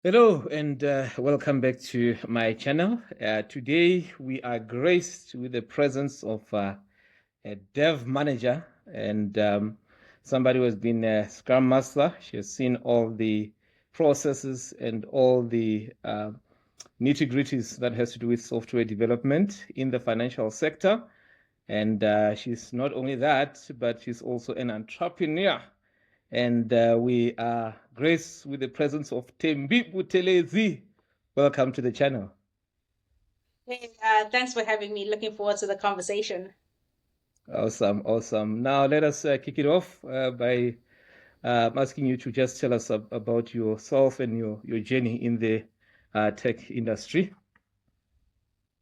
Hello and welcome back to my channel. Today we are graced with the presence of a dev manager and somebody who has been a Scrum Master. She has seen all the processes and all the nitty-gritties that has to do with software development in the financial sector. And she's not only that, but she's also an entrepreneur. And we are graced with the presence of Tembi Butelezi. Welcome to the channel. Hey, thanks for having me. Looking forward to the conversation. Awesome, awesome. Now let us kick it off by asking you to just tell us about yourself and your journey in the tech industry.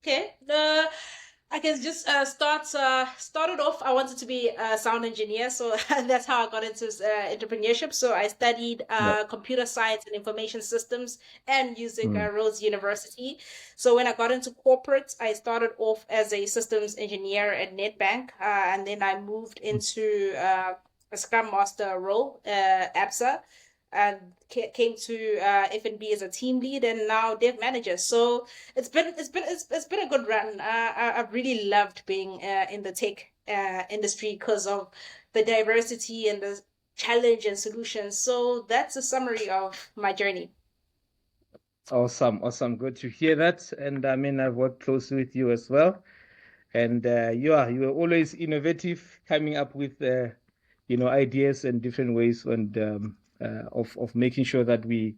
Okay, I can just started off. I wanted to be a sound engineer, so that's how I got into entrepreneurship. So I studied Yeah. computer science and information systems and music Mm. at Rhodes University. So when I got into corporate, I started off as a systems engineer at Nedbank, and then I moved into a Scrum Master role, ABSA. And came to F&B as a team lead and now dev manager. So it's been a good run. I've really loved being in the tech industry because of the diversity and the challenge and solutions. So that's a summary of my journey. Awesome, awesome. Good to hear that. And I mean, I've worked closely with you as well. And you are always innovative, coming up with ideas and different ways and of making sure that we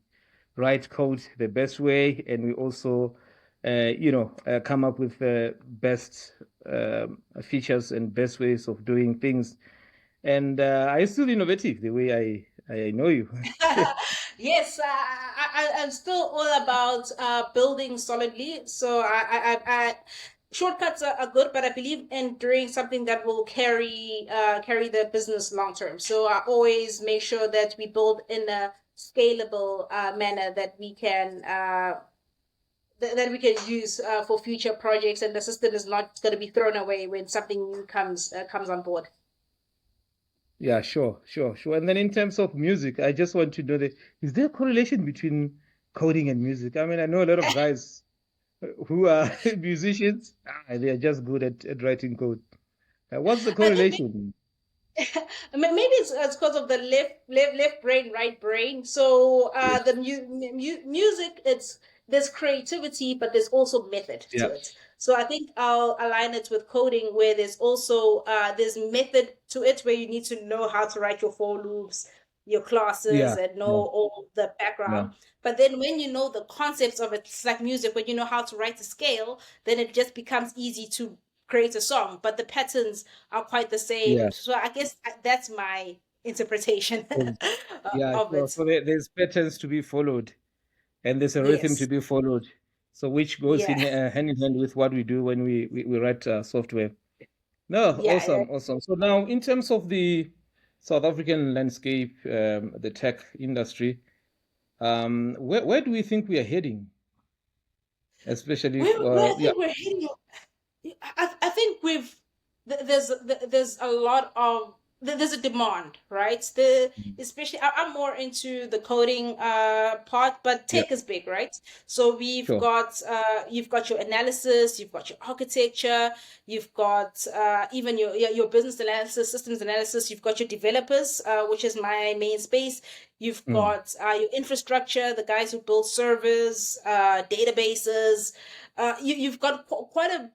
write code the best way, and we also come up with the best features and best ways of doing things. And are still innovative the way I know you? Yes, I'm still all about building solidly. So shortcuts are good, but I believe in doing something that will carry the business long term. So I always make sure that we build in a scalable manner that we can that we can use for future projects, and the system is not going to be thrown away when something new comes on board. Yeah, sure, sure, sure. And then in terms of music, I just want to know that is there a correlation between coding and music? I mean, I know a lot of guys who are musicians, they are just good at writing code. What's the I correlation? maybe it's because of the left brain, right brain. So the music, it's there's creativity, but there's also method Yeah, to it. So I think I'll align it with coding, where there's also there's method to it, where you need to know how to write your for loops, your classes, yeah, and know yeah, all the yeah. background. But then when you know the concepts of it, it's like music. When you know how to write the scale, then it just becomes easy to create a song. But the patterns are quite the Yeah. same. So I guess that's my interpretation So, yeah, of sure. it. So there's patterns to be followed, and there's a rhythm to Yes. be followed. So which goes Yeah. in hand in hand with what we do when we write software. No, Yeah. awesome, awesome. So now, in terms of the South African landscape, the tech industry, where do we think we are heading? Especially if, Where I yeah, think we're heading, I think there's a lot of there's a demand, right? Especially I'm more into the coding part, but yeah, tech is big, right? So we've sure, got you've got your analysis, you've got your architecture, you've got even your business analysis, systems analysis, you've got your developers, which is my main space. You've mm, got your infrastructure, the guys who build servers, databases. You've got quite a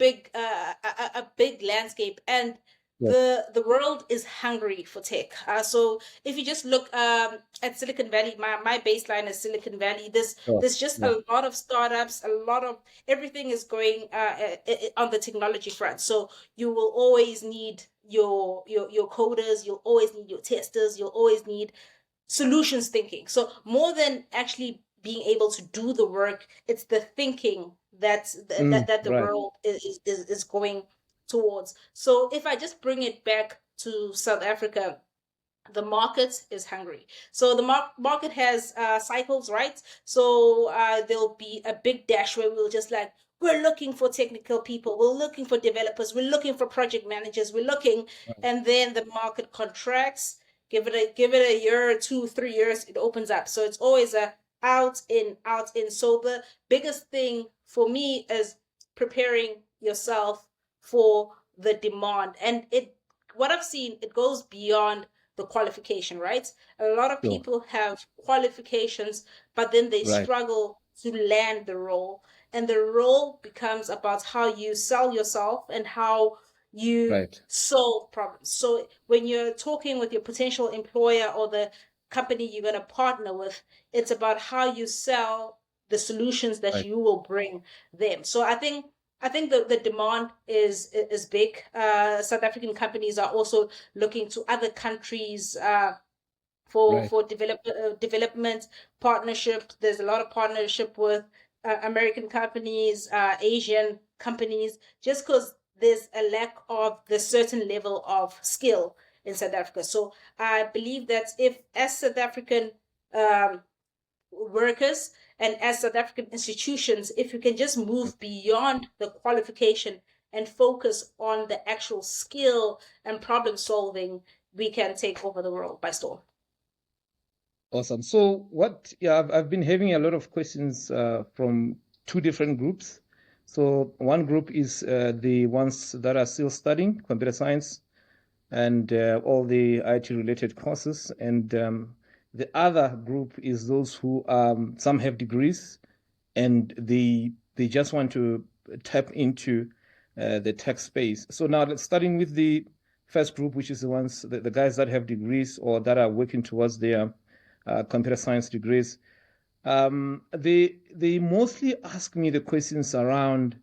big landscape, and yeah, the world is hungry for tech. So if you just look at Silicon Valley, my baseline is Silicon Valley. sure, There's just yeah, a lot of startups, a lot of everything is going on the technology front. So you will always need your coders, you'll always need your testers, you'll always need solutions thinking. So more than actually being able to do the work, it's the thinking that the right, world is going towards. So if I just bring it back to South Africa, the market is hungry. So the market has cycles, right? So there'll be a big dash where we'll just like, we're looking for technical people, we're looking for developers, we're looking for project managers, we're looking, right, and then the market contracts. Give it a year or 2, 3 years, it opens up. So it's always a out in, out in. So the biggest thing for me is preparing yourself for the demand. And what I've seen, it goes beyond the qualification, right? A lot of Sure. people have qualifications, but then they Right. struggle to land the role. And the role becomes about how you sell yourself and how you Right. solve problems. So when you're talking with your potential employer or the company you're going to partner with, it's about how you sell the solutions that Right. you will bring them. So I think the demand is big. South African companies are also looking to other countries for Right. development partnership. There's a lot of partnership with American companies, Asian companies, just because there's a lack of the certain level of skill in South Africa. So I believe that if, as South African um, workers and as South African institutions, if you can just move beyond the qualification and focus on the actual skill and problem solving, we can take over the world by storm. Awesome. So yeah, I've been having a lot of questions from two different groups. So one group is the ones that are still studying computer science and all the IT related courses. And the other group is those who some have degrees and they just want to tap into the tech space. So now starting with the first group, which is the guys that have degrees or that are working towards their computer science degrees. They mostly ask me the questions around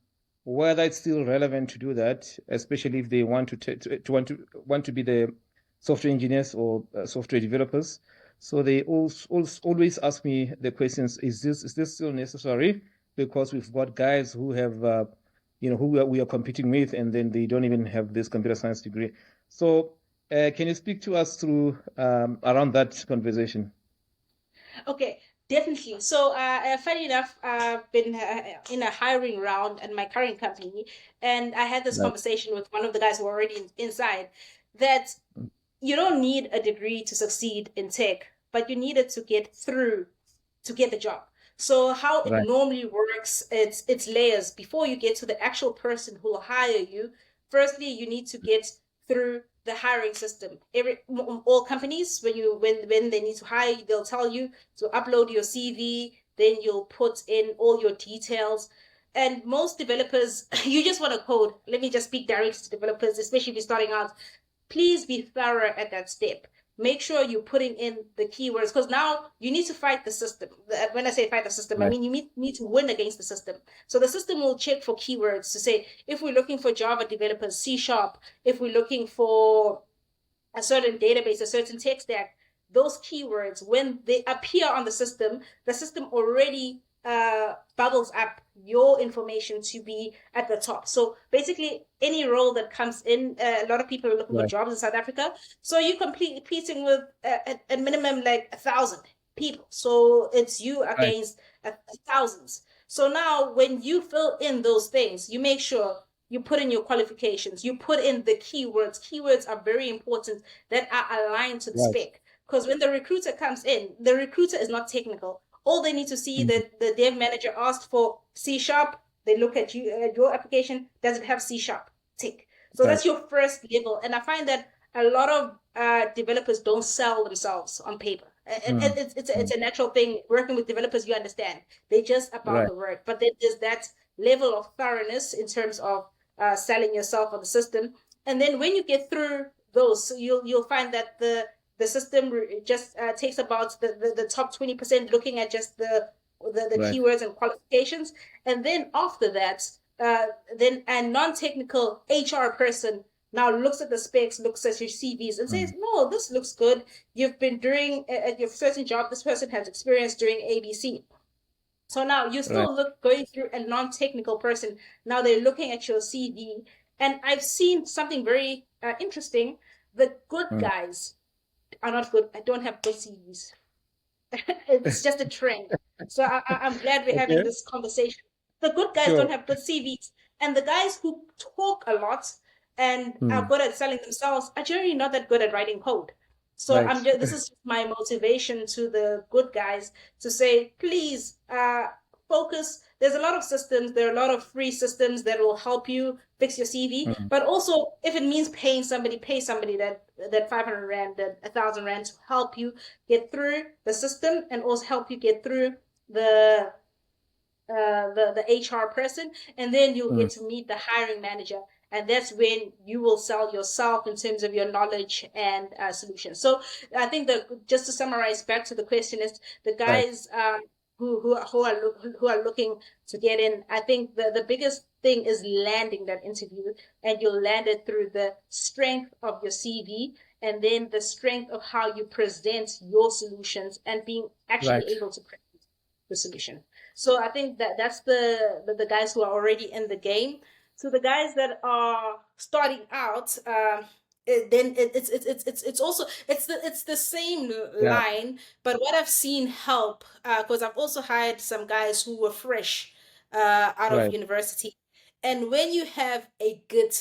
whether it's still relevant to do that, especially if they want to be the software engineers or software developers. So they always ask me the questions: Is this still necessary? Because we've got guys who have we are competing with, and then they don't even have this computer science degree. So can you speak to us through around that conversation? Okay, definitely. So, funny enough, I've been in a hiring round at my current company, and I had this Right. conversation with one of the guys who were already inside that you don't need a degree to succeed in tech, but you need it to get through to get the job. So how it Right. normally works, it's layers. Before you get to the actual person who will hire you, firstly you need to get through the hiring system. All companies, when they need to hire you, they'll tell you to upload your CV, then you'll put in all your details. And most developers, you just want to code. Let me just speak directly to developers, especially if you're starting out. Please be thorough at that step. Make sure you're putting in the keywords because now you need to fight the system. When I say fight the system, I Right. mean you need to win against the system. So the system will check for keywords to say if we're looking for Java developers, C sharp, if we're looking for a certain database, a certain tech stack, those keywords, when they appear on the system already bubbles up your information to be at the top. So basically, any role that comes in, a lot of people are looking for Right. jobs in South Africa. So you're competing with a minimum like 1,000 people. So it's you Right. against thousands. So now, when you fill in those things, you make sure you put in your qualifications, you put in the keywords. Keywords are very important that are aligned to the Right. spec. Because when the recruiter comes in, the recruiter is not technical. All they need to see Mhm. that the dev manager asked for C sharp, they look at your application, does it have C sharp? Tick. So Right. that's your first level. And I find that a lot of developers don't sell themselves on paper. Mm. It's Mm. a natural thing. Working with developers, you understand. They're just about Right. the work. But then there's that level of thoroughness in terms of selling yourself on the system. And then when you get through those, you'll find that the system just takes about the top 20% looking at just the Right. keywords and qualifications. And then after that, then a non-technical HR person now looks at the specs, looks at your CVs and says, Mm. no, this looks good. You've been doing at your certain job, this person has experience doing ABC. So now you Right. still look going through a non-technical person. Now they're looking at your CV. And I've seen something very interesting. The good Mm. guys are not good. I don't have good CVs. It's just a trend. So I'm glad we're having Okay. this conversation. The good guys don't Sure. have good CVs. And the guys who talk a lot and are Mm. good at selling themselves are generally not that good at writing code. So this is my motivation to the good guys to say, please, focus. There's a lot of systems. There are a lot of free systems that will help you fix your CV. Mm. But also, if it means pay somebody that 500 rand, that 1,000 rand to help you get through the system and also help you get through the the HR person, and then you'll Mm. get to meet the hiring manager, and that's when you will sell yourself in terms of your knowledge and solutions. So I think that, just to summarize back to the question, is the Right. guys who are looking to get in. I think the biggest thing is landing that interview, and you'll land it through the strength of your CV, and then the strength of how you present your solutions and being actually Right. able to present the solution. So I think that that's the guys who are already in the game. So the guys that are starting out, it's also it's the same Yeah. line. But what I've seen help, because I've also hired some guys who were fresh out of Right. university, and when you have a good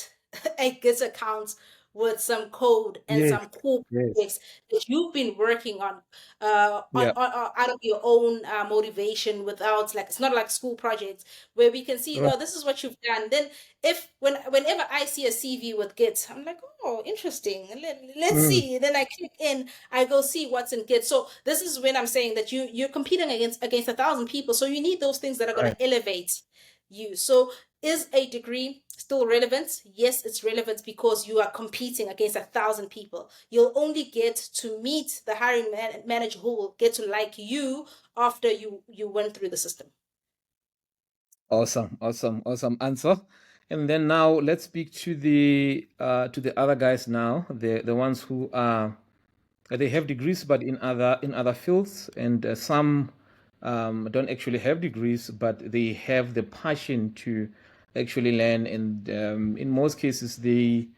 a good account with some code and Yes. some cool Yes. projects that you've been working on, Yeah. out of your own motivation, without, like, it's not like school projects where we can see, Right. oh, this is what you've done. Then whenever I see a CV with Git, I'm like, oh, interesting. Let's Mm. see. Then I click in, I go see what's in Git. So this is when I'm saying that you're competing against 1,000 people. So you need those things that are going Right. to elevate you. So is a degree still relevant? Yes, it's relevant because you are competing against 1,000 people. You'll only get to meet the hiring manager who will get to like you after you went through the system. Awesome. Awesome. Awesome answer. And then now let's speak to the other guys now, the ones who are they have degrees but in other fields, and some don't actually have degrees, but they have the passion to actually learn. And in most cases, they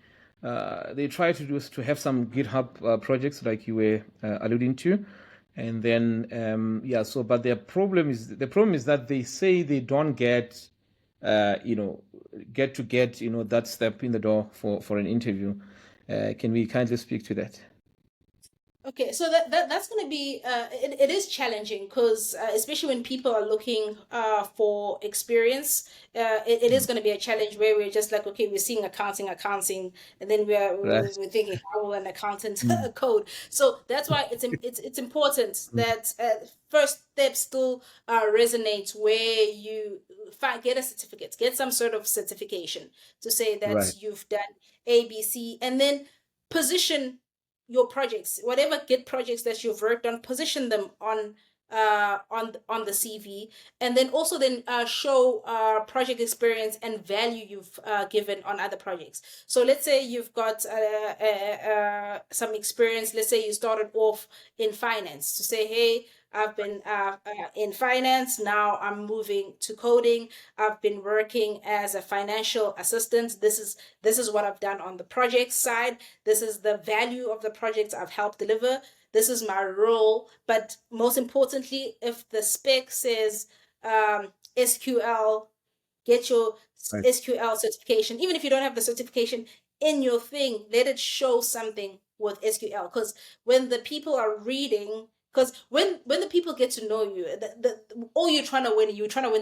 try to do to have some GitHub projects like you were alluding to, and then yeah. So, but the problem is that they say they don't get you know get that step in the door for an interview. Can we kindly speak to that? Okay, so that's going to be it is challenging because especially when people are looking for experience, it is Mm. going to be a challenge where we're just like, okay, we're seeing accounting, and then Right. we're thinking, how will an accountant Mm. code? So that's why it's important Mm. that first step still resonates, where you get a certificate, get some sort of certification to say Right. that you've done ABC, and then position your projects, whatever Git projects that you've worked on, position them on the CV, and then also then show project experience and value you've given on other projects. So let's say you've got some experience. Let's say you started off in finance, to say, hey, I've been in finance. Now I'm moving to coding. I've been working as a financial assistant. This is what I've done on the project side. This is the value of the projects I've helped deliver. This is my role. But most importantly, if the spec says SQL, get your Right. SQL certification. Even if you don't have the certification in your thing, let it show something with SQL. Because when the people are reading, because when the people get to know you, all you're trying to win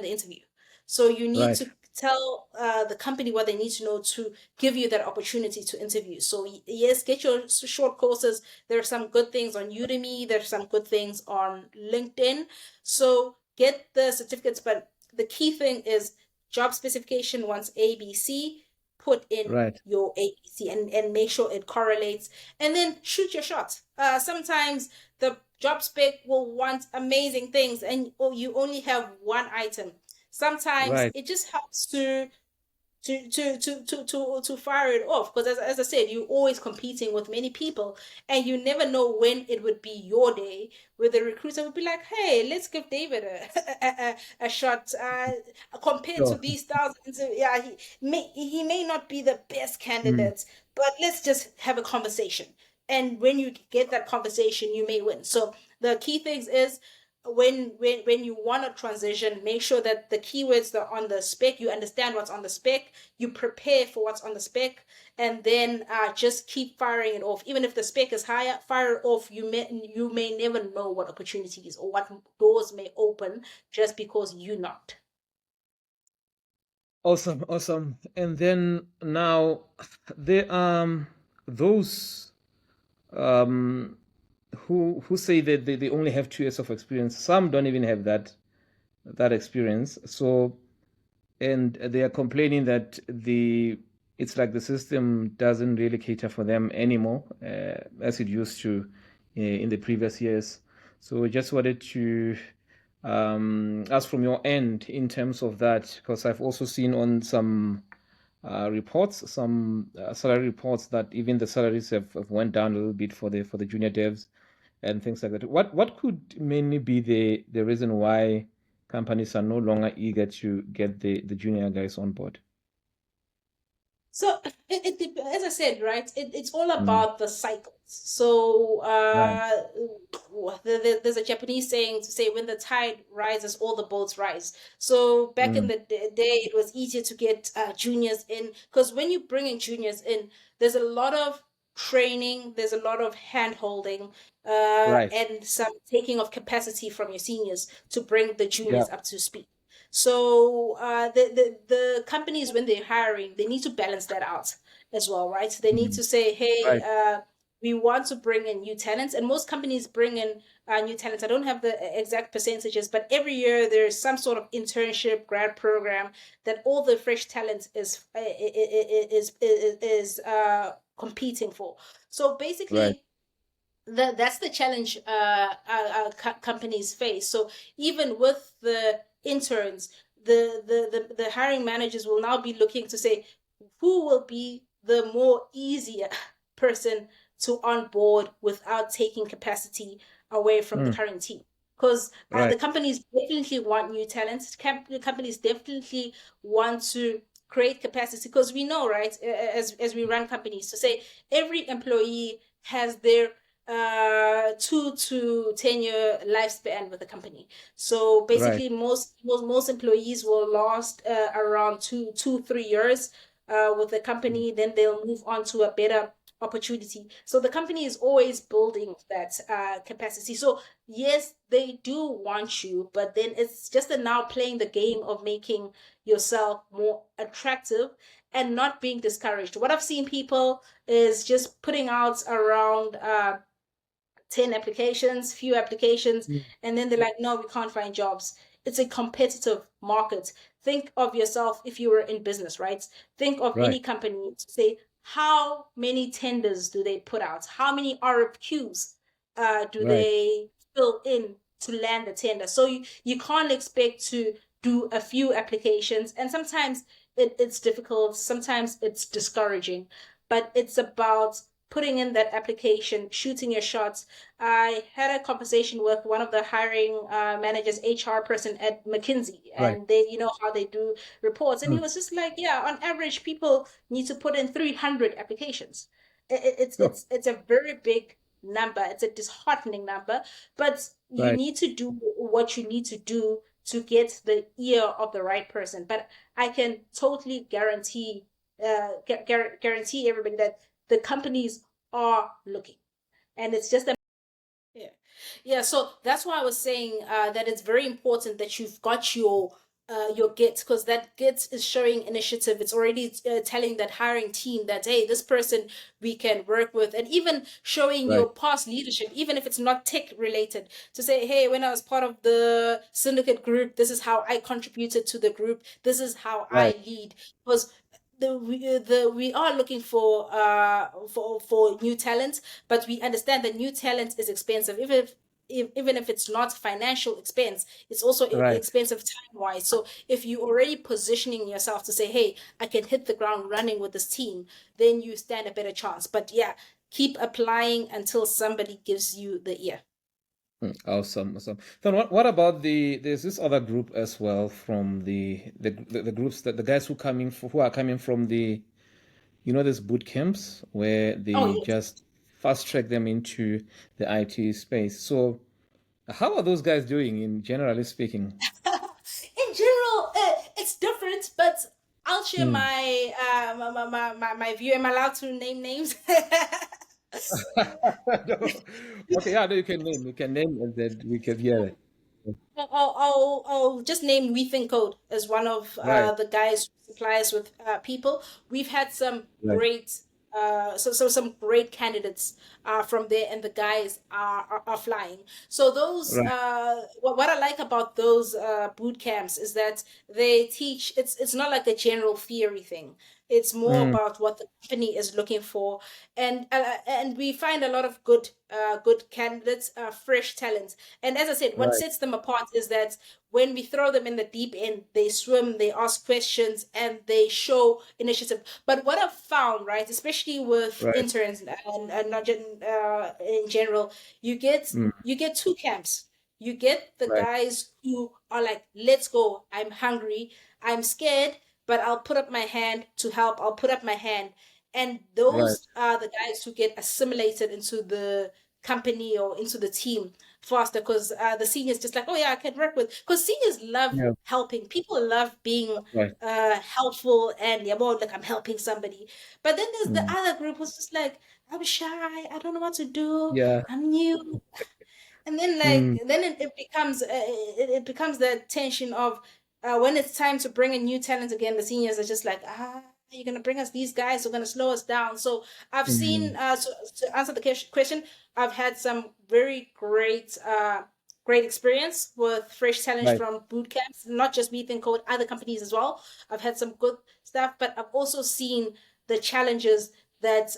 the interview. So you need Right. to tell the company what they need to know to give you that opportunity to interview. So yes, get your short courses. There are some good things on Udemy. There's some good things on LinkedIn. So get the certificates. But the key thing is job specification wants ABC. Put in Right. your ABC, and make sure it correlates, and then shoot your shot. Sometimes the job spec will want amazing things, and you only have one item. Sometimes Right. it just helps to fire it off, because as I said, you're always competing with many people, and you never know when it would be your day where the recruiter would be like, hey, let's give David a shot, compared to Sure. these thousands. Yeah, he may not be the best Mm. candidate, but let's just have a conversation, and when you get that conversation, you may win. So the key things is when you want to transition, make sure that the keywords that are on the spec, you understand what's on the spec, you prepare for what's on the spec, and then just keep firing it off. Even if the spec is higher, fire it off. You may never know what opportunities or what doors may open just because you knocked. Awesome, awesome. And then now there are those um, who say that they only have 2 years of experience. Some don't even have that experience. So, and they are complaining that it's like the system doesn't really cater for them anymore, as it used to in the previous years. So we just wanted to ask from your end in terms of that, because I've also seen on some reports, some salary reports, that even the salaries have went down a little bit for the junior devs and things like that. What could mainly be the reason why companies are no longer eager to get the junior guys on board? So as I said, right, it's all Mm. about the cycles. So Right. there's a Japanese saying to say, when the tide rises, all the boats rise. So back in Mm. the day, it was easier to get juniors in, because when you bring in juniors in, there's a lot of training, there's a lot of hand holding, Right. and some taking of capacity from your seniors to bring the Yeah. juniors up to speed. So the companies, when they're hiring, they need to balance that out as well, right? They need Mm. to say, hey, Right. we want to bring in new talents, and most companies bring in new talents. I don't have the exact percentages, but every year there's some sort of internship grad program that all the fresh talent is competing for. So Right. basically, that's the challenge companies face. So even with the interns, the hiring managers will now be looking to say who will be the more easier person to onboard without taking capacity away from the Mm. current team. Because the Right. companies definitely want new talents. Companies definitely want to create capacity, because we know, right, as we run companies, to say every employee has their 2 to 10 year lifespan with the company. So Right. basically, most employees will last around 3 years with the company. Then they'll move on to a better opportunity. So the company is always building that capacity. So yes, they do want you, but then it's just a now playing the game of making yourself more attractive and not being discouraged. What I've seen people is just putting out around 10 applications, few applications, Mm. and then they're like, no, we can't find jobs. It's a competitive market. Think of yourself if you were in business, right? Think of Right. any company to say, how many tenders do they put out? How many RFQs do Right. they fill in to land the tender? So you can't expect to do a few applications. And sometimes it's difficult, sometimes it's discouraging, but it's about putting in that application, shooting your shots. I had a conversation with one of the hiring managers, HR person at McKinsey, Right. and they, how they do reports. And he Mm. was just like, yeah, on average, people need to put in 300 applications. It's Sure. it's it's a very big number. It's a disheartening number, but you Right. need to do what you need to do to get the ear of the right person. But I can totally guarantee everybody that the companies are looking, and it's just a yeah. Yeah, so that's why I was saying that it's very important that you've got your Git, because that Git is showing initiative. It's already telling that hiring team that, hey, this person we can work with, and even showing Right. your past leadership, even if it's not tech related, to say, hey, when I was part of the syndicate group, this is how I contributed to the group. This is how Right. I lead. Because we are looking for new talent, but we understand that new talent is expensive. Even if it's not financial expense, it's also Right. expensive time wise. So if you already positioning yourself to say, hey, I can hit the ground running with this team, then you stand a better chance. But yeah, keep applying until somebody gives you the ear. Awesome, awesome. Then what about there's this other group as well from the groups, that the guys who are coming from this boot camps where Oh they yes. just fast track them into the IT space. So How are those guys doing in generally speaking? In general, it's different, but I'll share Hmm. my view. Am I allowed to name names? No. Okay, yeah, no, you can name, and then we can hear it. I'll just name We Think Code as one of Right, the guys who supply us with people. We've had some right, great some great candidates from there, and the guys are flying. So those right. what I like about those boot camps is that they teach. It's not like a general theory thing. It's more Mm, about what the company is looking for, and we find a lot of good candidates, fresh talent. And as I said, what right, sets them apart is that when we throw them in the deep end, they swim, they ask questions, and they show initiative. But what I've found, right, especially with right. interns and not in general, Mm, you get two camps. You get the right, guys who are like, let's go. I'm hungry. I'm scared, but I'll put up my hand to help. I'll put up my hand. And right. those are the guys who get assimilated into the company or into the team faster because the seniors just like, oh yeah, I can work with. Because seniors love Yeah, helping. People love being right. helpful and yeah, more like I'm helping somebody. But then there's the Mm, other group who's just like, I'm shy. I don't know what to do. yeah. I'm new. And then Mm, it becomes the tension of when it's time to bring a new talent again, the seniors are just like, you're gonna bring us these guys who are gonna slow us down. So I've mm, seen so to answer the question, I've had some very great experience with fresh talent right, from boot camps, not just We Think Code, other companies as well. I've had some good stuff, but I've also seen the challenges that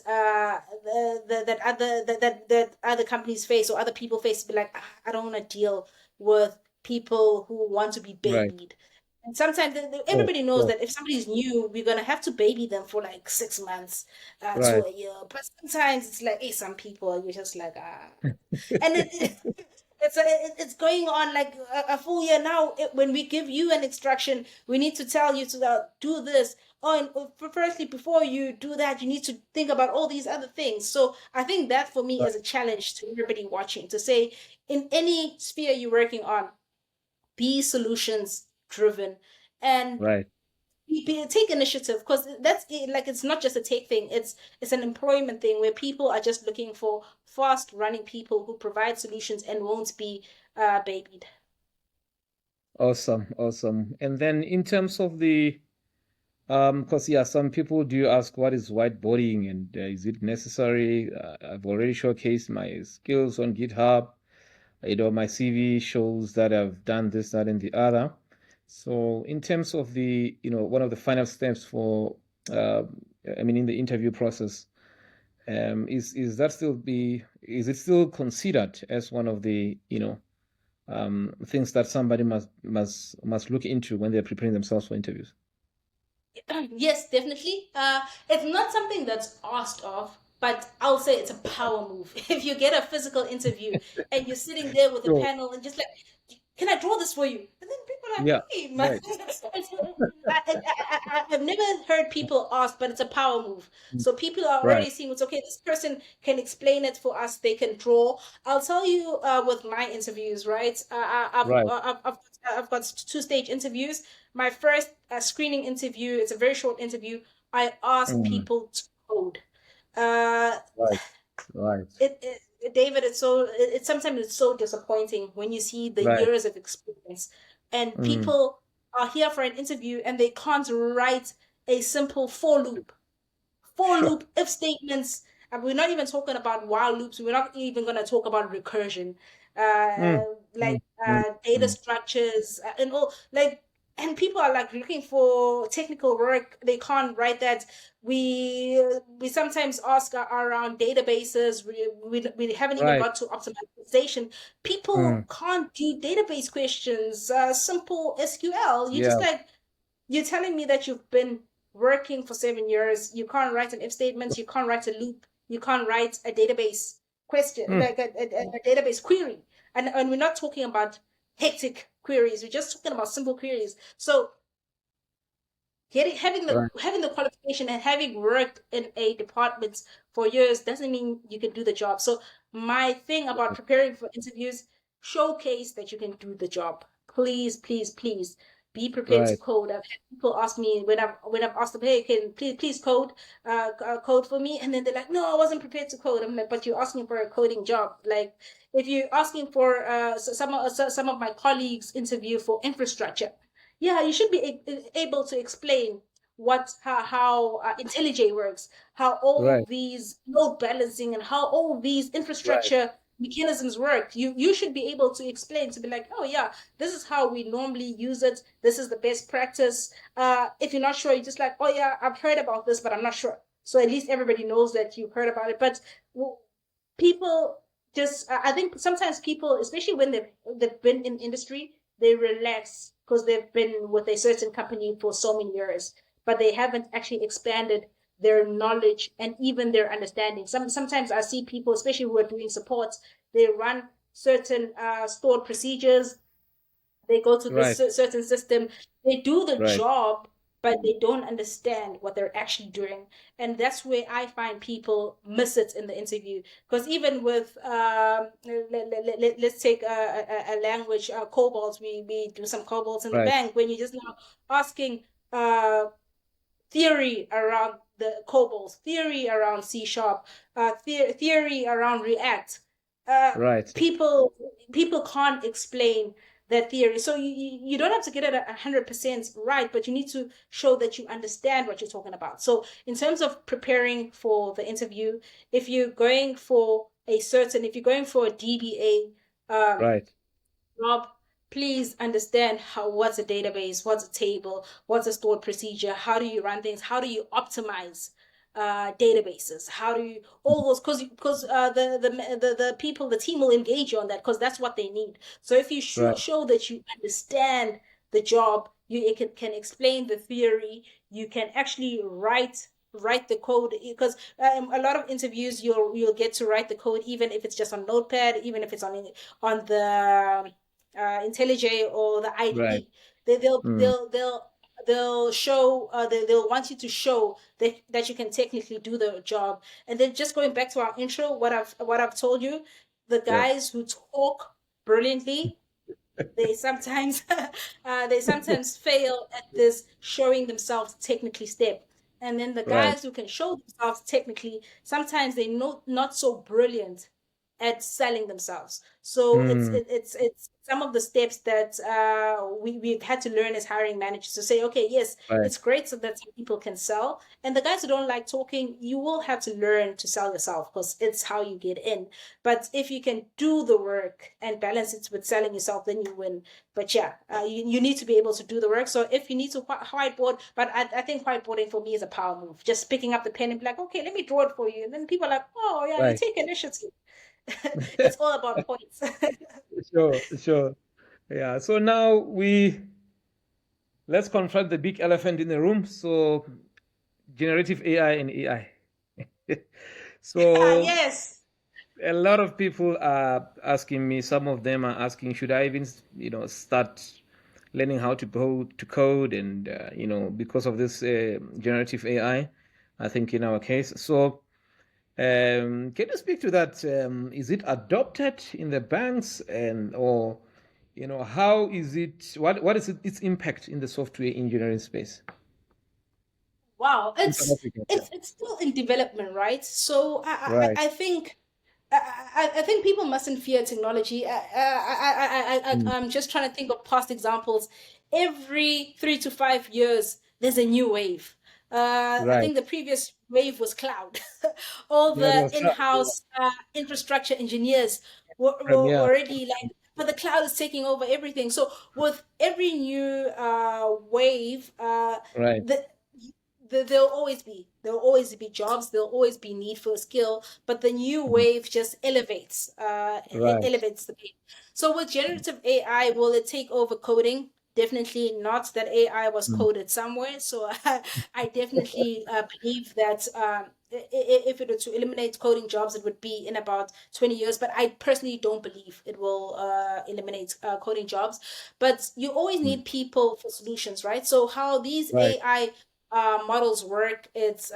that other companies face or other people face, be like, I don't want to deal with people who want to be right. babied. And sometimes Sure, everybody knows sure. that if somebody's new, we're gonna have to baby them for like 6 months to Right, a year. But sometimes it's like, hey, some people you're just like and it's going on like a full year now. When we give you an instruction, we need to tell you to do this. Oh, and firstly, before you do that, you need to think about all these other things. So I think that for me right, is a challenge to everybody watching to say, in any sphere you're working on, be solutions driven and right. take initiative because that's it, like it's not just a take thing, it's an employment thing where people are just looking for fast running people who provide solutions and won't be babied. Awesome, awesome. And then in terms of the, because yeah, some people do ask what is whiteboarding and is it necessary? I've already showcased my skills on GitHub. My CV shows that I've done this, that, and the other. So in terms of the, one of the final steps for, uh, I mean, in the interview process, is it still considered as one of the, things that somebody must look into when they're preparing themselves for interviews? Yes, definitely. It's not something that's asked of, but I'll say it's a power move. If you get a physical interview and you're sitting there with a Sure. panel and just like, can I draw this for you? And then people are like, Yeah, hey, man. right, I've never heard people ask, but it's a power move. mm, So people are right, already seeing what's okay. This person can explain it for us. They can draw. I'll tell you with my interviews, right? right. I've got two-stage interviews. My first screening interview, it's a very short interview. I ask Mm, people to code. Uh, right, right, David, it's sometimes it's so disappointing when you see the right. years of experience and Mm, people are here for an interview and they can't write a simple for sure. loop if statements. And we're not even talking about while loops. We're not even going to talk about recursion, Mm, mm, mm, data mm. structures and all like. And people are like looking for technical work. They can't write that. We sometimes ask around databases. We haven't even Right. got to optimization. People Mm, can't do database questions. Simple SQL. You just yeah. like you're telling me that you've been working for 7 years. You can't write an if statement. You can't write a loop. You can't write a database question, Mm, like a database query. And we're not talking about hectic queries. We're just talking about simple queries. So right. having the qualification and having worked in a department for years doesn't mean you can do the job. So my thing about preparing for interviews showcase that you can do the job. Please, please, please be prepared to code. I've had people ask me when I've asked them, hey, can please code code for me, and then they're like, no, I wasn't prepared to code. I'm like, but you're asking for a coding job. Like, if you're asking for some of my colleagues interview for infrastructure, yeah, you should be able to explain how IntelliJ works, how all these load balancing and how all these infrastructure mechanisms work. You should be able to explain, to be like, oh yeah, this is how we normally use it, this is the best practice. If you're not sure, you're just like, oh yeah, I've heard about this, but I'm not sure. So at least everybody knows that you've heard about it. But people just, I think sometimes people, especially when they've been in industry, they relax because they've been with a certain company for so many years, but they haven't actually expanded their knowledge and even their understanding. Sometimes I see people, especially who are doing supports, they run certain stored procedures, they go to this certain system, they do the job, but they don't understand what they're actually doing. And that's where I find people miss it in the interview. Because even with, let's take a language, cobalt, we do some cobalt in the bank, when you're just now asking theory around the cobalt, theory around C sharp, theory around React. People can't explain that theory. So you don't have to get it 100% right, but you need to show that you understand what you're talking about. So in terms of preparing for the interview, if you're going for a DBA job, please understand what's a database, what's a table, what's a stored procedure, how do you run things, how do you optimize databases, how do you all those, because the people, the team will engage you on that, because that's what they need. So if you show that you understand the job, you can explain the theory, you can actually write the code, because a lot of interviews you'll get to write the code, even if it's just on Notepad, even if it's on the IntelliJ or the IDE. They'll show, they'll want you to show that you can technically do the job. And then just going back to our intro, what I've told you, the guys who talk brilliantly, they sometimes fail at this showing themselves technically step. And then the guys who can show themselves technically, sometimes they're not so brilliant at selling themselves. So it's some of the steps that we've had to learn as hiring managers, to say, okay, yes, it's great so that some people can sell. And the guys who don't like talking, you will have to learn to sell yourself, because it's how you get in. But if you can do the work and balance it with selling yourself, then you win. But yeah, you need to be able to do the work. So if you need to whiteboard, but I think whiteboarding for me is a power move. Just picking up the pen and be like, okay, let me draw it for you. And then people are like, oh yeah, you take initiative. It's all about points. Sure. Yeah. So now let's confront the big elephant in the room. So generative AI and AI. So yes, a lot of people are asking me, some of them are asking, should I even, start learning how to code, and, because of this generative AI, I think in our case. So can you speak to that? Is it adopted in the banks, or how is it? What is its impact in the software engineering space? wow, it's still in development, right? So I think. I think people mustn't fear technology. I'm just trying to think of past examples. Every 3 to 5 years, there's a new wave. I think the previous wave was cloud. All the in-house infrastructure engineers were already like, but the cloud is taking over everything. So with every new wave, there'll always be jobs, there'll always be need for a skill, but the new wave just elevates the game. So with generative AI, will it take over coding? Definitely not. That AI was coded somewhere. So I definitely believe that if it were to eliminate coding jobs, it would be in about 20 years. But I personally don't believe it will eliminate coding jobs. But you always need people for solutions, right? So how these AI models work, it's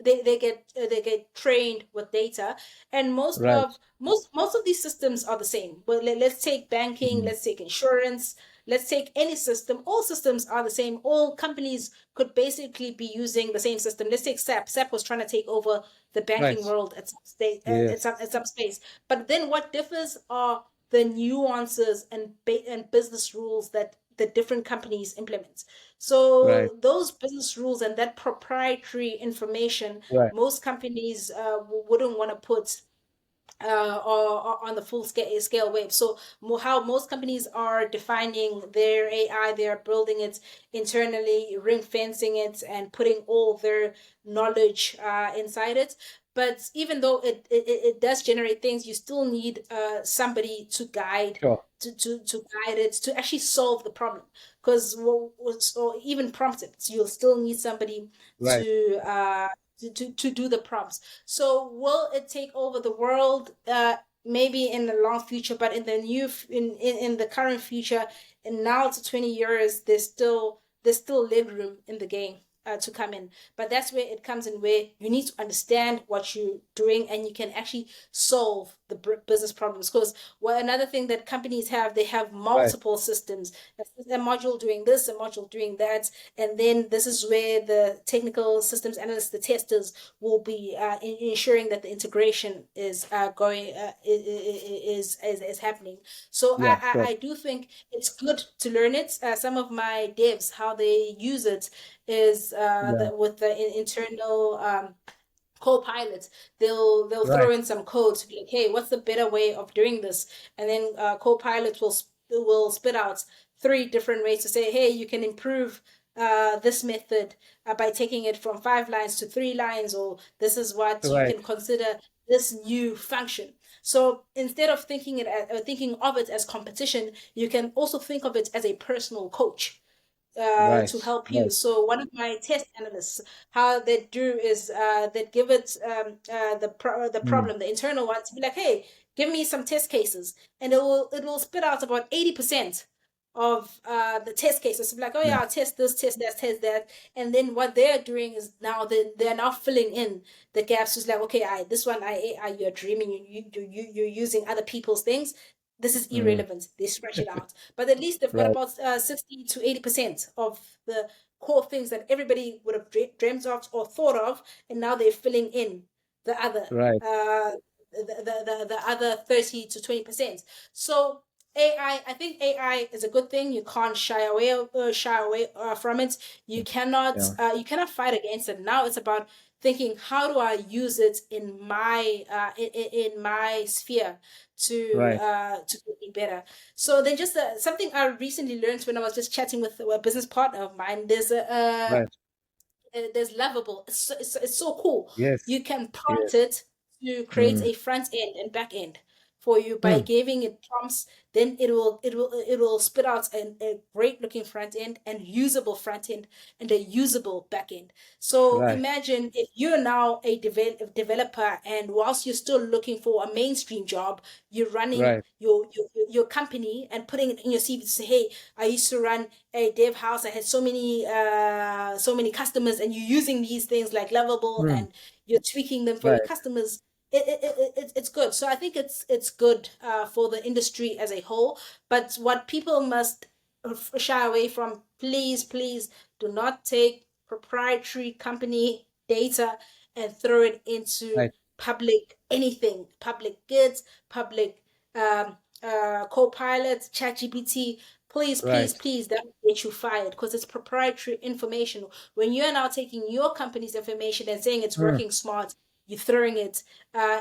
they get trained with data, and Right. most of these systems are the same. But let's take banking, Mm. let's take insurance, let's take any system. All systems are the same. All companies could basically be using the same system. Let's take SAP. SAP was trying to take over the Right. banking world at some state, Yes. at some space. But then what differs are the nuances and business rules that the different companies implement. Right. So those business rules and that proprietary information, Right. most companies wouldn't want to put or on the full scale wave. So how most companies are defining their AI, they are building it internally, ring fencing it, and putting all their knowledge inside it. But even though it does generate things, you still need somebody to guide Sure. to guide it to actually solve the problem. Because or even prompt it, so you'll still need somebody Right. to to do the prompts. So will it take over the world? Maybe in the long future, but in the in the current future, and now to 20 years, there's still leg room in the game to come in. But that's where it comes in, where you need to understand what you're doing and you can actually solve the business problems. Because well, another thing that companies have, they have Right. multiple systems. A module doing this, a module doing that, and then this is where the technical systems analysts, the testers, will be ensuring that the integration is going is happening. So Yeah. Sure. I do think it's good to learn it. Some of my devs, how they use it is Yeah. with the internal co-pilots. They'll throw Right. in some code to be like, hey, what's the better way of doing this? And then co-pilots will spit out three different ways to say, hey, you can improve this method by taking it from 5 lines to 3 lines, or this is what you Right. can consider this new function. So instead of thinking of it as competition, you can also think of it as a personal coach Right. to help you. Right. So one of my test analysts, how they do is they give it the Mm. problem, the internal one, to be like, hey, give me some test cases, and it will spit out about 80% of the test cases. So be like, oh Yeah. yeah, I'll test this, test that, and then what they're doing is now they're now filling in the gaps. It's like, okay, this one you're dreaming, you're using other people's things. This is Mm. irrelevant. They scratch it out, but at least they've got Right. about 60 to 80% of the core things that everybody would have dreamt of or thought of, and now they're filling in the other Right. the other 30 to 20%. So I think AI is a good thing. You can't shy away from it. Yeah. You cannot fight against it. Now it's about thinking, how do I use it in my in my sphere Right. to make me better. So then just something I recently learned when I was just chatting with a business partner of mine. Right. There's Lovable. It's so cool. Yes. You can prompt Yes. it to create Mm. a front end and back end for you by Mm. giving it prompts. Then it will spit out a great looking front end and usable front end and a usable back end. So Right. imagine if you're now a developer, and whilst you're still looking for a mainstream job, you're running Right. your company and putting it in your CV to say, hey, I used to run a dev house. I had so many customers, and you're using these things like Lovable, Mm. and you're tweaking them for your Right. customers. It's good. So I think it's good for the industry as a whole. But what people must shy away from, please do not take proprietary company data and throw it into Right. public anything, public goods, public Copilot, ChatGPT. Right. Please, that will get you fired because it's proprietary information. When you're now taking your company's information and saying it's Mm. working smart, you're throwing it.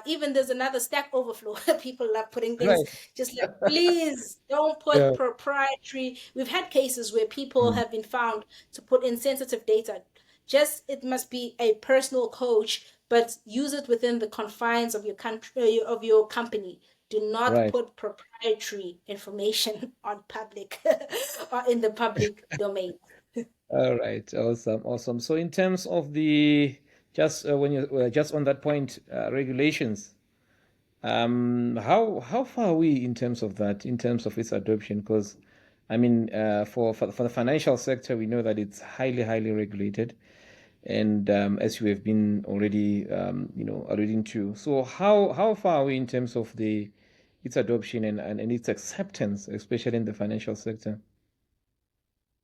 Even there's another Stack Overflow. People love putting things Right. just like, please don't Yeah. put proprietary. We've had cases where people Mm. have been found to put in sensitive data. Just it must be a personal coach, but use it within the confines of your country of your company. Do not Right. put proprietary information on public or in the public domain. All right. Awesome. Awesome. So in terms of the just when you just on that point, regulations, how far are we in terms of that, in terms of its adoption? Because I mean, for the financial sector, we know that it's highly regulated. and as you have been already alluding to. So how far are we in terms of the its adoption and its acceptance, especially in the financial sector?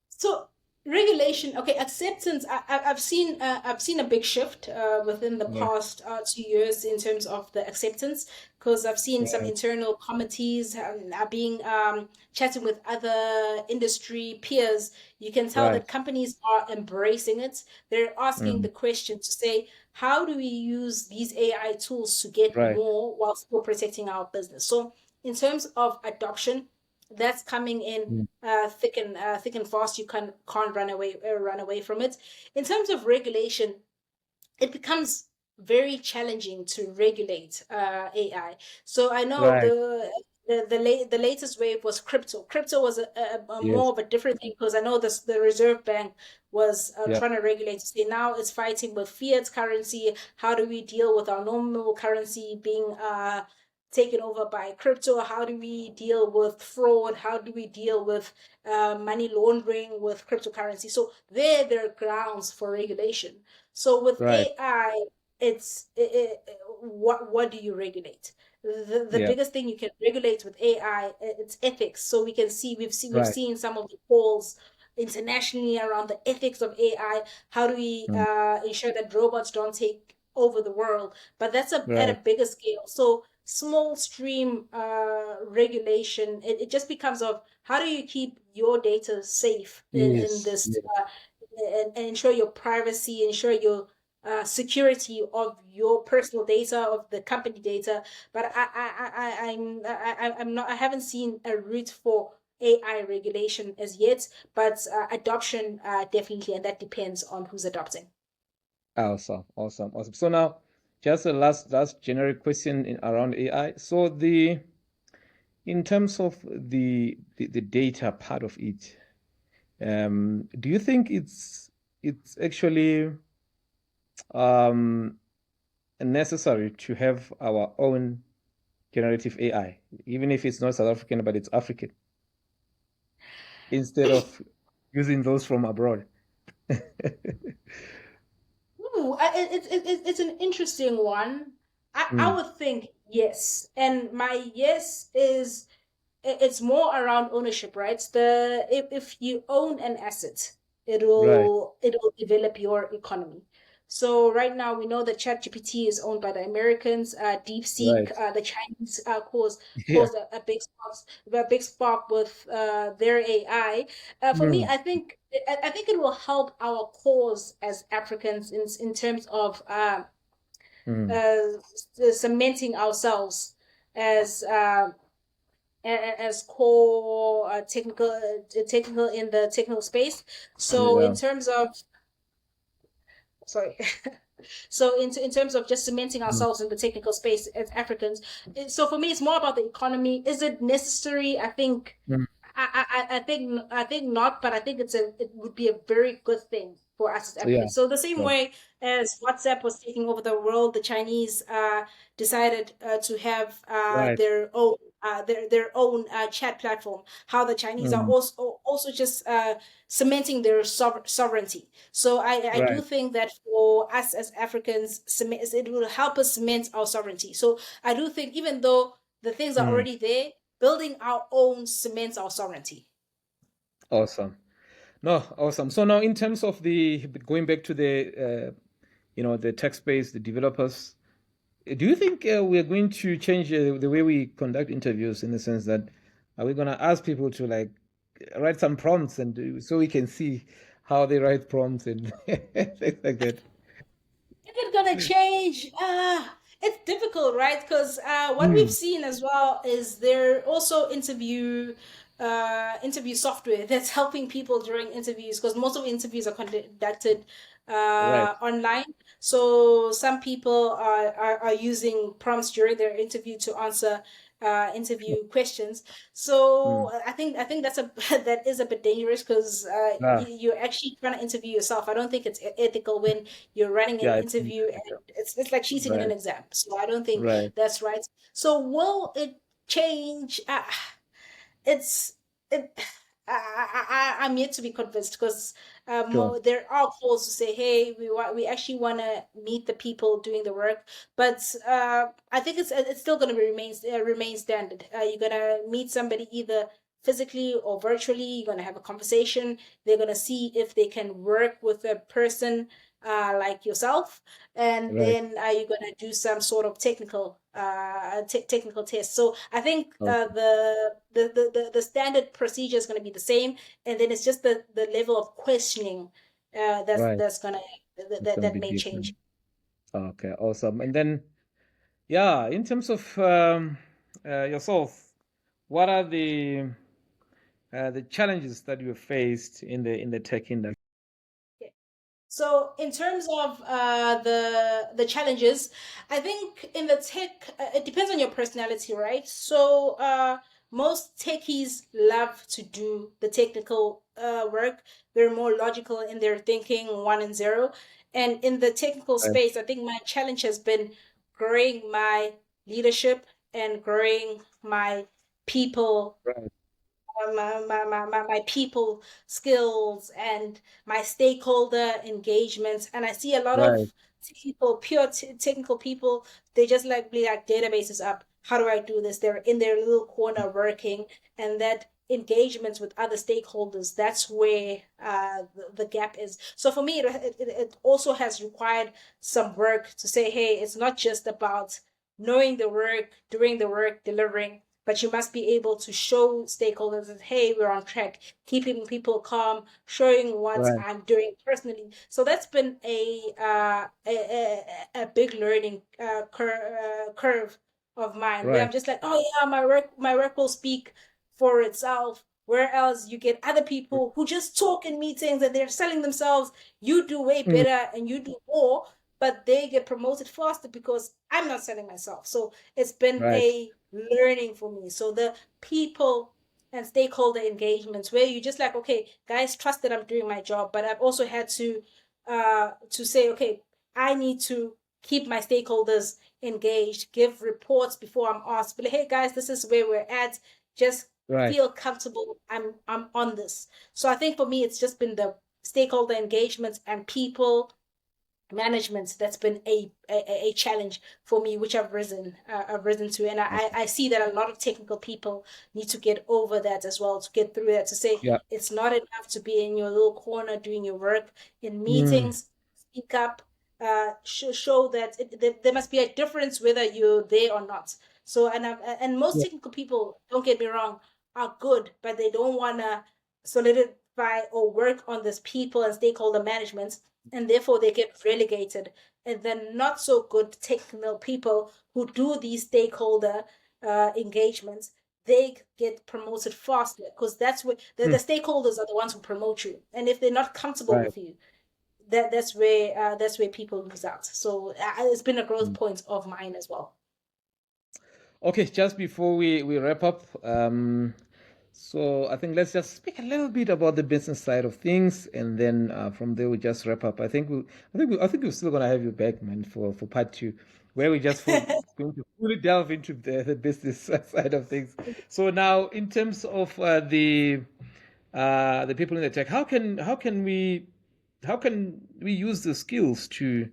So regulation, okay, acceptance. I've seen a big shift within the Yeah. past 2 years in terms of the acceptance, because I've seen some Right. internal committees are being chatting with other industry peers. You can tell Right. that companies are embracing it. They're asking the Mm. question to say, how do we use these AI tools to get Right. more while still protecting our business? So in terms of adoption, that's coming in Mm. thick and fast. You can't run away from it. In terms of regulation, it becomes very challenging to regulate AI. So I know Right. the latest wave was crypto. Crypto was a more Yes. of a different thing, because I know this the Reserve Bank was Yeah. trying to regulate. Say now it's fighting with fiat currency. How do we deal with our normal currency being taken over by crypto? How do we deal with fraud? How do we deal with money laundering with cryptocurrency? So there are grounds for regulation. So with Right. AI, what do you regulate? The Yeah. biggest thing you can regulate with AI, it's ethics. So we've Right. seen some of the calls internationally around the ethics of AI. How do we Mm. ensure that robots don't take over the world? But that's at a Right. bigger scale. So small stream regulation, it just becomes of how do you keep your data safe in Yes. this Yes. and ensure your privacy, ensure your security of your personal data, of the company data. But I'm not. I haven't seen a route for AI regulation as yet, but adoption definitely, and that depends on who's adopting. Awesome. Awesome. Awesome. So now, just a last generic question around AI. So in terms of the data part of it, do you think it's actually um necessary to have our own generative AI, even if it's not South African, but it's African, instead of using those from abroad? Ooh, it's an interesting one. I Mm. would think yes, and my yes is it's more around ownership, right? If you own an asset, Right. it'll develop your economy. So right now we know that ChatGPT is owned by the Americans. DeepSeek, Right. the Chinese, Yeah. caused a big spark with their AI. For me, Mm. I think it will help our cause as Africans in terms of Mm. cementing ourselves as core technical in the technical space. So in Yeah. terms of sorry, so in terms of just cementing Mm. ourselves in the technical space as Africans, so for me it's more about the economy. Is it necessary? Mm. I think not, but I think it would be a very good thing for us as Yeah. Africans. So the same Sure. way as WhatsApp was taking over the world, the Chinese decided to have Right. their own chat platform. How the Chinese are Mm. also just cementing their sovereignty. So I do Right. think that for us as Africans, it will help us cement our sovereignty. So I do think even though the things are Mm. already there, building our own cements our sovereignty. Awesome. No, awesome. So now in terms of the going back to the tech space, the developers, do you think we are going to change the way we conduct interviews in the sense that are we going to ask people to like write some prompts so we can see how they write prompts and things like that? Is it gonna change? It's difficult, right? Because what we've Mm. seen as well is there also interview software that's helping people during interviews, because most of the interviews are conducted Right. online. So some people are using prompts during their interview to answer interview questions. So Mm. I think that's a that is a bit dangerous, because Ah, you're actually trying to interview yourself. I don't think it's ethical when you're running an yeah, it's interview and it's like cheating in an right, exam. So I don't think right. that's right. So will it change? It's it. I'm yet to be convinced because Sure. there are calls to say, hey, we actually want to meet the people doing the work, but I think it's still going to remain standard. You're going to meet somebody either physically or virtually. You're going to have a conversation. They're going to see if they can work with a person like yourself, and Right. then you're going to do some sort of technical test. So I think Okay. the standard procedure is going to be the same, and then it's just the level of questioning Right. that's gonna It's gonna that be may different. change. Okay, awesome. And then, yeah, in terms of yourself, what are the challenges that you faced in the tech industry? So in terms of the challenges, I think in the tech, it depends on your personality, right? So most techies love to do the technical work. They're more logical in their thinking, one and zero. And in the technical Right. space, I think my challenge has been growing my leadership and growing my people Right. my people skills and my stakeholder engagements. And I see a lot Right. of people, technical people, they just like be like databases up. How do I do this? They're in their little corner working, and that engagements with other stakeholders, that's where the gap is. So for me, it also has required some work to say, hey, it's not just about knowing the work, doing the work, delivering, but you must be able to show stakeholders that, hey, we're on track, keeping people calm, showing what Right. I'm doing personally. So that's been a big learning curve of mine, where I'm Right. just like, oh yeah, my work will speak for itself. Whereas you get other people who just talk in meetings and they're selling themselves, you do way Mm. better and you do more, but they get promoted faster because I'm not selling myself. So it's been Right. a learning for me. So the people and stakeholder engagements where you just like, okay, guys, trust that I'm doing my job, but I've also had to say, okay, I need to keep my stakeholders engaged, give reports before I'm asked, but hey guys, this is where we're at. Just Right. feel comfortable. I'm on this. So I think for me, it's just been the stakeholder engagements and people management that's been a challenge for me, which I've risen to, and I see that a lot of technical people need to get over that as well, to get through that, to say Yeah. it's not enough to be in your little corner doing your work in Mm. meetings. Speak up, show that there must be a difference whether you're there or not. So and most Yeah. technical people, don't get me wrong, are good, but they don't want to solidify or work on this people and stakeholder management, and therefore they get relegated. And then not so good technical people who do these stakeholder engagements, they get promoted faster because that's where the Mm. stakeholders are the ones who promote you. And if they're not comfortable Right. with you, that's where people lose out. So it's been a growth Mm. point of mine as well. Okay, just before we wrap up, so I think let's just speak a little bit about the business side of things, and then from there we just wrap up. I think we're still gonna have you back, man, for part two, where we just going to fully delve into the business side of things. So now, in terms of the people in the tech, how can we use the skills to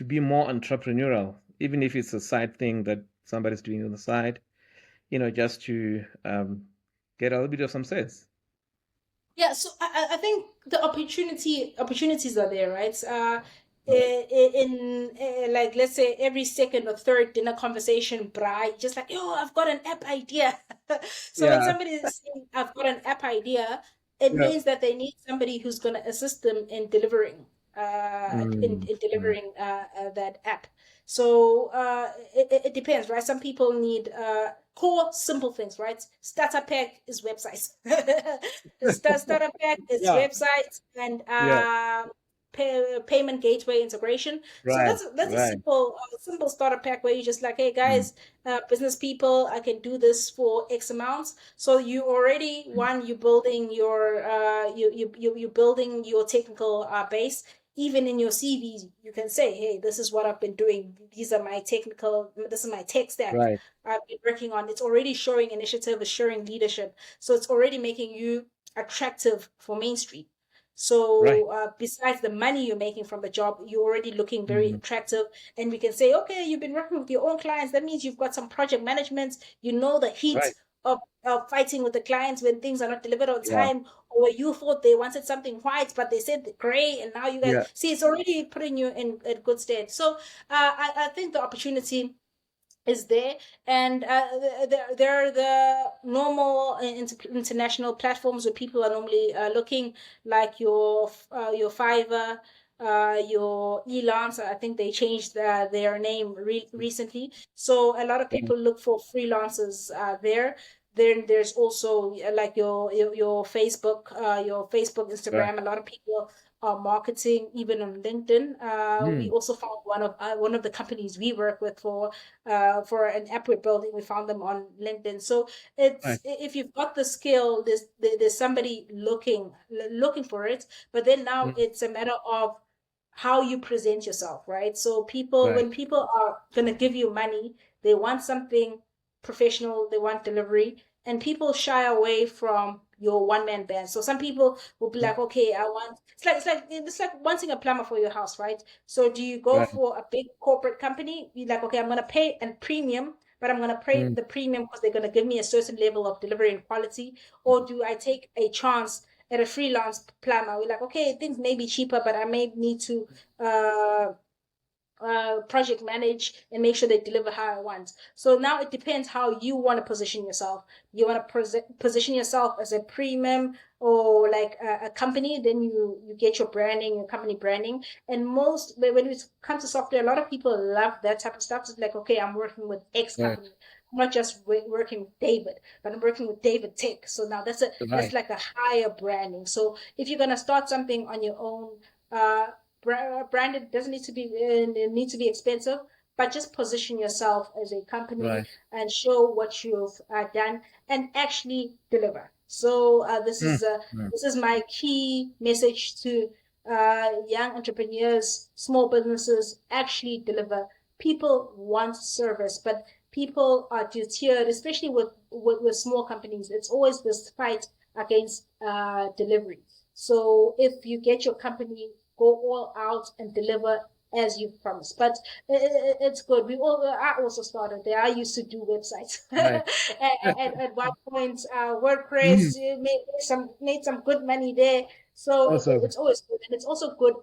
be more entrepreneurial, even if it's a side thing that somebody's doing on the side, just to get a little bit of some sense. Yeah, so I think the opportunities are there, right? Right. In like, let's say every second or third dinner conversation, Bri, just like, yo, I've got an app idea. So when Yeah. somebody is saying, I've got an app idea, it Yeah. means that they need somebody who's going to assist them in delivering, Mm, mm, that app. So it depends, right? Some people need core simple things, right? Starter pack is websites. Starter pack is yeah. websites and Yeah. payment gateway integration. So Right. that's a Right. simple starter pack where you just like, hey Mm, guys, business people, I can do this for X amounts. So you already, mm, one, you building your you building your technical base. Even in your CVs, you can say, hey, this is what I've been doing. This is my tech stack right. I've been working on. It's already showing initiative, it's showing leadership. So it's already making you attractive for mainstream. So besides the money you're making from the job, you're already looking very attractive. And we can say, okay, you've been working with your own clients. That means you've got some project management. You know the heat of fighting with the clients when things are not delivered on Yeah. time, or you thought they wanted something white, but they said gray, and now you guys Yeah. see it's already putting you in good stead. So I think the opportunity is there, and there are the normal international platforms where people are normally looking, like your Fiverr, your Elance. I think they changed their name recently, so a lot of people look for freelancers there. Then there's also like your Facebook, Instagram. A lot of people are marketing even on LinkedIn. We also found one of the companies we work with for an app we're building. We found them on LinkedIn. So it's if you've got the skill, there's somebody looking for it. But then now it's a matter of how you present yourself, right? So when people are gonna give you money, they want something professional, they want delivery, and people shy away from your one man band. So some people will be like, okay, I want it's like wanting a plumber for your house, right? So do you go for a big corporate company? You're like, okay, I'm gonna pay a premium, but I'm gonna pay the premium because they're gonna give me a certain level of delivery and quality, or do I take a chance at a freelance plumber? We're like, okay, things may be cheaper, but I may need to uh project manage and make sure they deliver how I want. So now it depends how you want to position yourself. You want to position yourself as a premium or like a company, then you get your branding, your company branding. And when it comes to software, a lot of people love that type of stuff. It's like, okay, I'm working with X company. I'm not just working with David, but I'm working with David Tech. So now that's like a higher branding. So if you're gonna start something on your own, uh, branded doesn't need to be expensive, but just position yourself as a company and show what you've done and actually deliver. So this is my key message to young entrepreneurs, small businesses: actually deliver. People want service, but people are deterred, especially with small companies. It's always this fight against delivery. So if you get your company, go all out and deliver as you promised. But it's good. I also started there. I used to do websites. At one point, WordPress made some good money there. So it's always good, and it's also good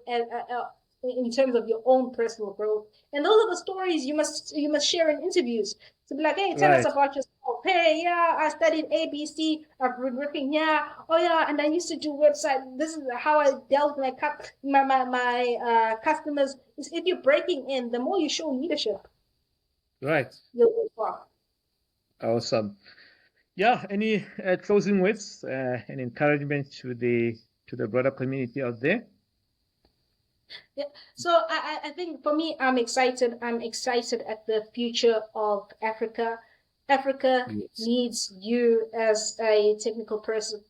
in terms of your own personal growth. And those are the stories you must share in interviews. To be like, hey, tell us about yourself. Hey, yeah, I studied ABC. I've been working here. Oh yeah, and I used to do website. This is how I dealt with my customers. If you're breaking in, the more you show leadership, you'll go far. Awesome. Yeah. Any closing words and encouragement to the broader community out there? Yeah. So I think for me, I'm excited. I'm excited at the future of Africa. Africa needs you as a technical person.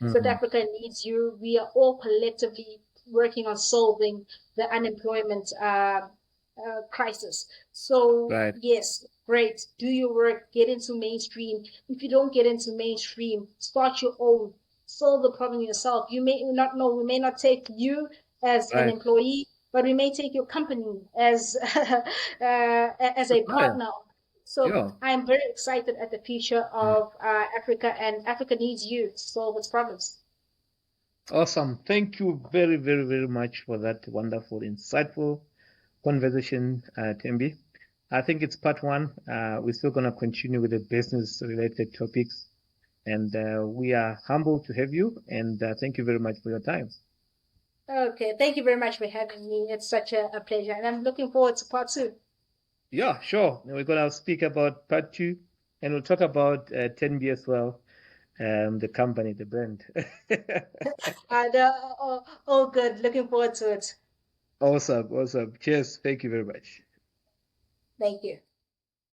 South Africa needs you. We are all collectively working on solving the unemployment crisis. So yes, great. Do your work. Get into mainstream. If you don't get into mainstream, start your own. Solve the problem yourself. You may not know. We may not take you as an employee, but we may take your company as as a partner. So I'm very excited at the future of Africa, and Africa needs you to solve its problems. Awesome. Thank you very, very, very much for that wonderful, insightful conversation, Tembi. I think it's part one. We're still going to continue with the business-related topics, and we are humbled to have you. And thank you very much for your time. Okay, thank you very much for having me. It's such a pleasure, and I'm looking forward to part two. Yeah, sure. We're going to speak about part two, and we'll talk about Tembi as well, the company, the brand. All good. Looking forward to it. Awesome, awesome. Cheers. Thank you very much. Thank you.